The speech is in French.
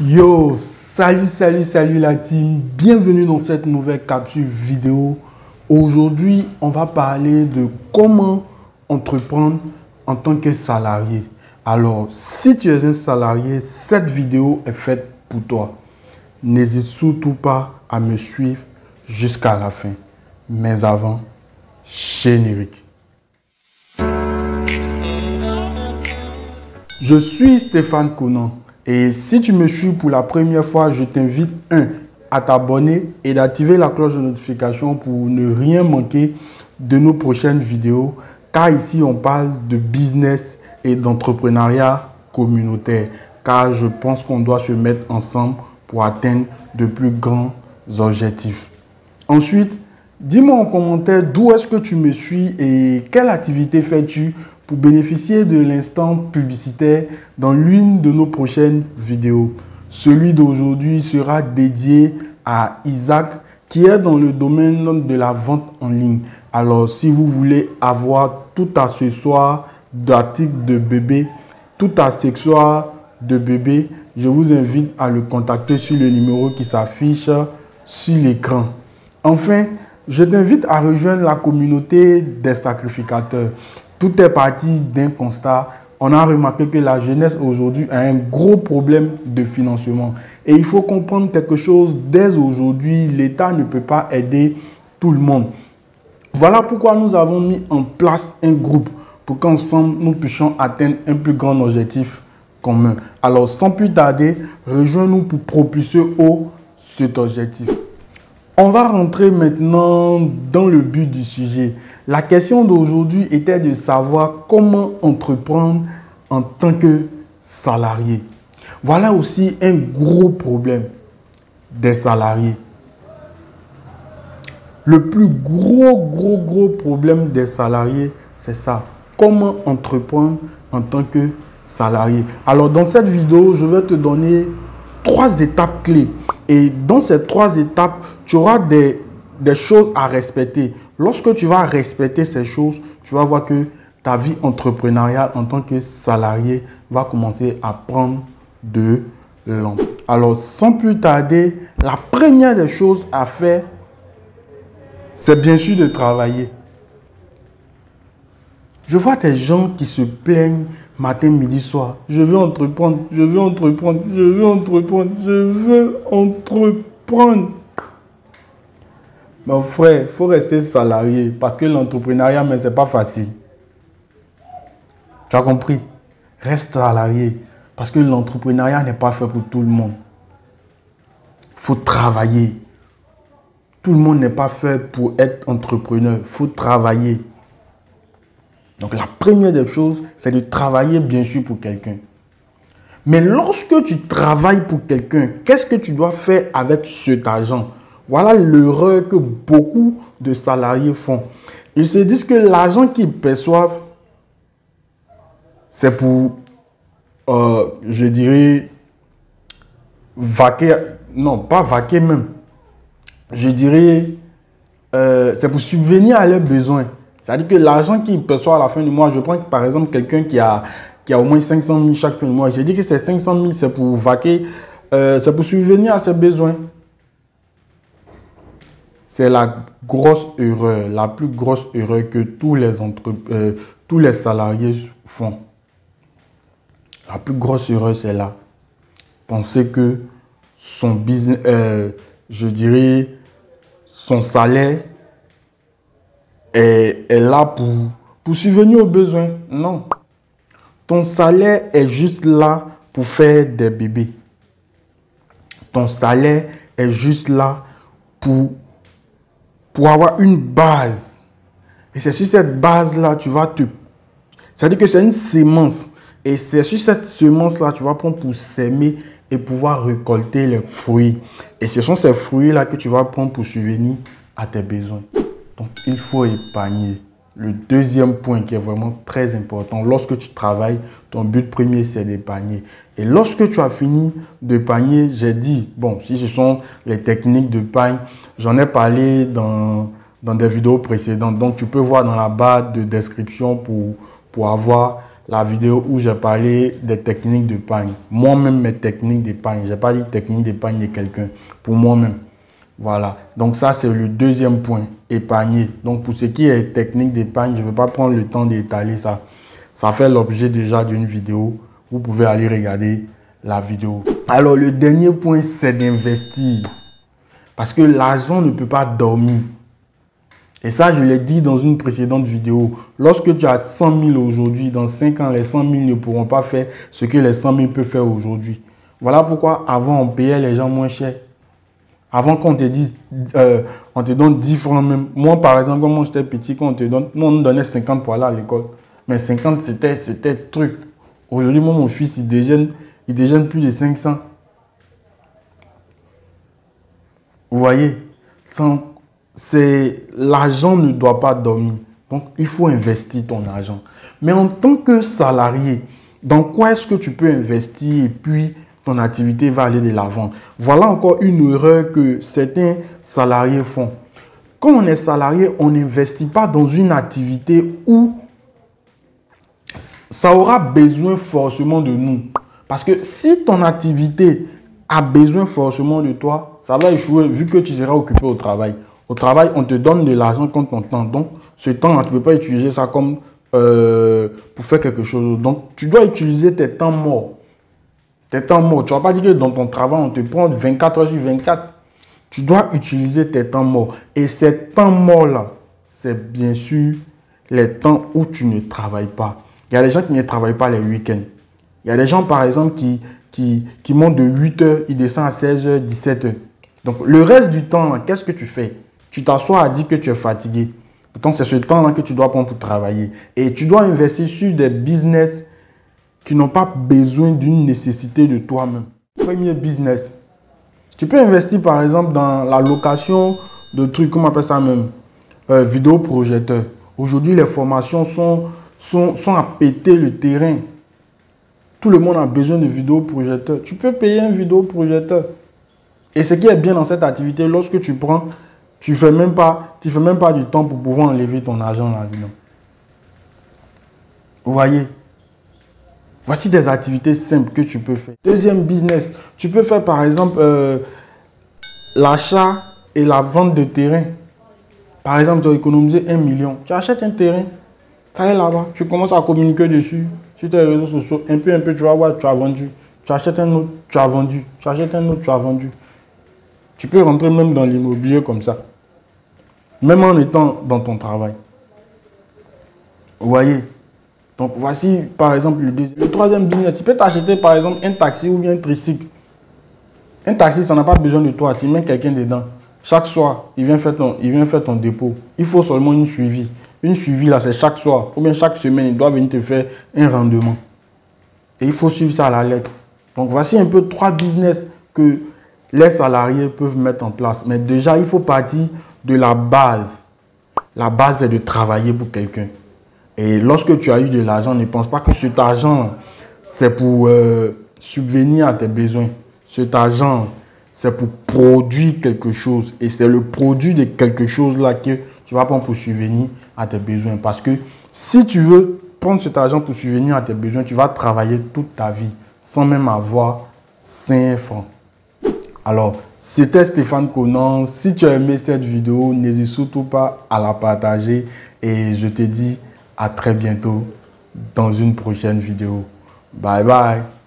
Yo, salut la team, bienvenue dans cette nouvelle capsule vidéo. Aujourd'hui, on va parler de comment entreprendre en tant que salarié. Alors, si tu es un salarié, cette vidéo est faite pour toi. N'hésite surtout pas à me suivre jusqu'à la fin. Mais avant, générique. Je suis Stéphane Conan. Et si tu me suis pour la première fois, je t'invite à t'abonner et d'activer la cloche de notification pour ne rien manquer de nos prochaines vidéos. Car ici, on parle de business et d'entrepreneuriat communautaire. Car je pense qu'on doit se mettre ensemble pour atteindre de plus grands objectifs. Ensuite, dis-moi en commentaire d'où est-ce que tu me suis et quelle activité fais-tu pour bénéficier de l'instant publicitaire dans l'une de nos prochaines vidéos. Celui d'aujourd'hui sera dédié à Isaac qui est dans le domaine de la vente en ligne. Alors, si vous voulez avoir tout accessoire d'articles de bébé, tout accessoire de bébé, je vous invite à le contacter sur le numéro qui s'affiche sur l'écran. Enfin, je t'invite à rejoindre la communauté des sacrificateurs. Tout est parti d'un constat. On a remarqué que la jeunesse aujourd'hui a un gros problème de financement. Et il faut comprendre quelque chose. Dès aujourd'hui, l'État ne peut pas aider tout le monde. Voilà pourquoi nous avons mis en place un groupe pour qu'ensemble nous puissions atteindre un plus grand objectif commun. Alors, sans plus tarder, rejoins-nous pour propulser haut cet objectif. On va rentrer maintenant dans le but du sujet. La question d'aujourd'hui était de savoir comment entreprendre en tant que salarié. Voilà aussi un gros problème des salariés. Le plus gros problème des salariés, c'est ça. Comment entreprendre en tant que salarié. Alors, dans cette vidéo, je vais te donner 3 étapes clés. Et dans ces 3 étapes, tu auras des choses à respecter. Lorsque tu vas respecter ces choses, tu vas voir que ta vie entrepreneuriale en tant que salarié va commencer à prendre de l'ampleur. Alors, sans plus tarder, la première des choses à faire, c'est bien sûr de travailler. Je vois des gens qui se plaignent matin, midi, soir. Je veux entreprendre, je veux entreprendre, je veux entreprendre, je veux entreprendre. Mon frère, il faut rester salarié parce que l'entrepreneuriat, mais ce n'est pas facile. Tu as compris? Reste salarié parce que l'entrepreneuriat n'est pas fait pour tout le monde. Il faut travailler. Tout le monde n'est pas fait pour être entrepreneur. Il faut travailler. Donc, la première des choses, c'est de travailler bien sûr pour quelqu'un. Mais lorsque tu travailles pour quelqu'un, qu'est-ce que tu dois faire avec cet argent? Voilà l'erreur que beaucoup de salariés font. Ils se disent que l'argent qu'ils perçoivent, c'est pour, je dirais, vaquer. Non, pas vaquer même. Je dirais, c'est pour subvenir à leurs besoins. C'est-à-dire que l'argent qu'il perçoit à la fin du mois, je prends par exemple quelqu'un qui a au moins 500 000 chaque fin du mois. Je dis que ces 500 000, c'est pour vaquer, c'est pour subvenir à ses besoins. C'est la grosse erreur, la plus grosse erreur que tous les salariés font. La plus grosse erreur, c'est là. Penser que son business, je dirais, son salaire est là pour subvenir aux besoins. Non. Ton salaire est juste là pour faire des bébés. Ton salaire est juste là pour avoir une base. Et c'est sur cette base-là, tu vas te... C'est-à-dire que c'est une sémence. Et c'est sur cette semence-là, tu vas prendre pour s'aimer et pouvoir récolter les fruits. Et ce sont ces fruits-là que tu vas prendre pour subvenir à tes besoins. Donc, il faut épargner. Le deuxième point qui est vraiment très important, lorsque tu travailles, ton but premier, c'est d'épargner. Et lorsque tu as fini d'épargner, j'ai dit, bon, si ce sont les techniques d'épargne, j'en ai parlé dans des vidéos précédentes. Donc, tu peux voir dans la barre de description pour avoir la vidéo où j'ai parlé des techniques d'épargne. Moi-même, mes techniques d'épargne. Je n'ai pas dit technique d'épargne de quelqu'un. Pour moi-même. Voilà. Donc ça, c'est le deuxième point. Épargner. Donc pour ce qui est technique d'épargne, je ne vais pas prendre le temps d'étaler ça. Ça fait l'objet déjà d'une vidéo. Vous pouvez aller regarder la vidéo. Alors le dernier point, c'est d'investir. Parce que l'argent ne peut pas dormir. Et ça, je l'ai dit dans une précédente vidéo. Lorsque tu as 100 000 aujourd'hui, dans 5 ans, les 100 000 ne pourront pas faire ce que les 100 000 peuvent faire aujourd'hui. Voilà pourquoi avant, on payait les gens moins cher. Avant qu'on te dise, on te donne 10 francs même. Moi, par exemple, quand j'étais petit, quand on nous donnait 50 pour aller à l'école. Mais 50, c'était truc. Aujourd'hui, moi, mon fils, il déjeune plus de 500. Vous voyez, l'argent ne doit pas dormir. Donc, il faut investir ton argent. Mais en tant que salarié, dans quoi est-ce que tu peux investir et puis ton activité va aller de l'avant? Voilà encore une erreur que certains salariés font. Quand on est salarié, on n'investit pas dans une activité où ça aura besoin forcément de nous. Parce que si ton activité a besoin forcément de toi, ça va échouer vu que tu seras occupé au travail. Au travail, on te donne de l'argent contre ton temps. Donc, ce temps-là, tu ne peux pas utiliser ça comme pour faire quelque chose. Donc, tu dois utiliser tes temps morts. Tes temps morts. Tu ne vas pas dire que dans ton travail, on te prend 24 heures sur 24. Tu dois utiliser tes temps morts. Et ces temps morts-là, c'est bien sûr les temps où tu ne travailles pas. Il y a des gens qui ne travaillent pas les week-ends. Il y a des gens, par exemple, qui montent de 8 heures, ils descendent à 16 heures, 17 heures. Donc, le reste du temps, qu'est-ce que tu fais? Tu t'assois à dire que tu es fatigué. Pourtant, c'est ce temps-là que tu dois prendre pour travailler. Et tu dois investir sur des business qui n'ont pas besoin d'une nécessité de toi-même. Premier business. Tu peux investir, par exemple, dans la location de trucs, comment on appelle ça même? Vidéoprojecteur. Aujourd'hui, les formations sont à péter le terrain. Tout le monde a besoin de vidéoprojecteurs. Tu peux payer un vidéoprojecteur. Et ce qui est bien dans cette activité, lorsque tu prends, tu ne fais même pas du temps pour pouvoir enlever ton argent là-dedans. Vous voyez? Voici des activités simples que tu peux faire. Deuxième business, tu peux faire par exemple l'achat et la vente de terrain. Par exemple, tu as économisé 1 million. Tu achètes un terrain, tu es là-bas, tu commences à communiquer dessus. Sur tes réseaux sociaux, un peu, tu vas voir, tu as vendu. Tu achètes un autre, tu as vendu. Tu achètes un autre, tu as vendu. Tu peux rentrer même dans l'immobilier comme ça. Même en étant dans ton travail. Vous voyez? Donc, voici par exemple le deuxième. Le troisième business, tu peux t'acheter par exemple un taxi ou bien un tricycle. Un taxi, ça n'a pas besoin de toi. Tu mets quelqu'un dedans. Chaque soir, il vient faire ton dépôt. Il faut seulement une suivi. Une suivi là, c'est chaque soir. Ou bien chaque semaine, il doit venir te faire un rendement. Et il faut suivre ça à la lettre. Donc, voici un peu 3 business que les salariés peuvent mettre en place. Mais déjà, il faut partir de la base. La base, c'est de travailler pour quelqu'un. Et lorsque tu as eu de l'argent, ne pense pas que cet argent, c'est pour subvenir à tes besoins. Cet argent, c'est pour produire quelque chose. Et c'est le produit de quelque chose là que tu vas prendre pour subvenir à tes besoins. Parce que si tu veux prendre cet argent pour subvenir à tes besoins, tu vas travailler toute ta vie sans même avoir 5 francs. Alors, c'était Stéphane Conan. Si tu as aimé cette vidéo, n'hésite surtout pas à la partager. Et je te dis à très bientôt dans une prochaine vidéo. Bye bye.